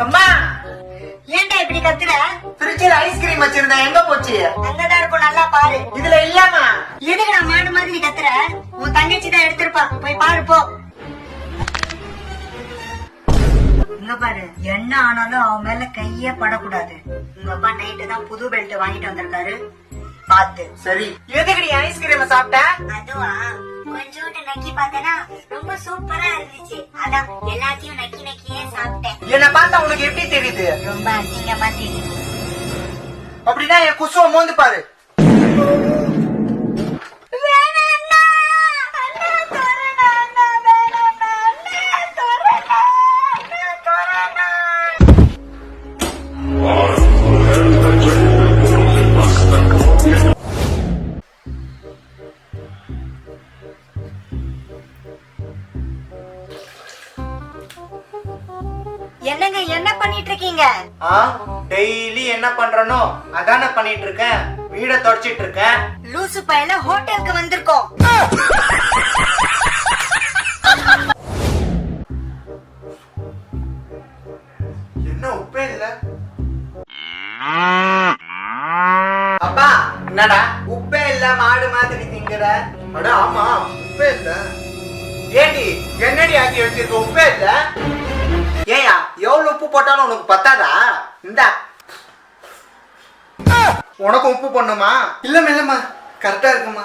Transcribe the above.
அம்மா ஏன்டா இப்படி கத்துற? ஃப்ரிட்ஜில் ஐஸ்கிரீம் வச்சிருந்தேன், எங்க போச்சு? அங்கதான் இருக்கும், நல்லா பாரு. இதுல இல்லம்மா. எதுக்கு நான் மாடு மாதிரி கத்துற? உன் தங்கச்சி தான் எடுத்திருப்பா, போய் பாரு போ. இங்க பாரு, என்ன ஆனாலும் அவன் மேல கையே படக்கூடாது. உங்க அப்பா நைட்டு தான் புது பெல்ட் வாங்கிட்டு வந்திருக்காரு, பாத்து. சரி, எதுக்கு நீ ஐஸ்கிரீம் சாப்பிட்ட? அதுவா, கொஞ்சோண்டு நக்கி பார்த்தனா ரொம்ப சூப்பரா இருந்துச்சு. அதான் எல்லாத்தையும் நக்கி நக்கியே சாப்பிட்டேன். என்ன பார்த்தா உனக்கு எப்படி தெரியுது? ரொம்ப அசிங்கமா தெரியுது. அப்படின்னா என் குசுவ மோந்து பாரு. என்னங்க என்ன பண்ணிட்டு இருக்கீங்க? டெய்லி என்ன பண்றனோ அதானே பண்ணிட்டு இருக்கேன். வீட தொடச்சிட்டு இருக்கேன். லூசு பையல ஹோட்டலுக்கு வந்திருக்கோம். என்ன உப்பே இல்ல? அப்பா என்னடா உப்பே இல்ல, மாடு மாதிரி திங்குற? அட ஆமா, உப்பே இல்ல. ஏடி என்னடி ஆக்கி வச்சிருக்க, உப்பே இல்ல? ஏயா எவ்வளவு உப்பு போட்டாலும் உனக்கு பத்தாதா? இந்தா உனக்கு உப்பு பண்ணுமா? இல்லம்மா கரெக்டா இருக்குமா?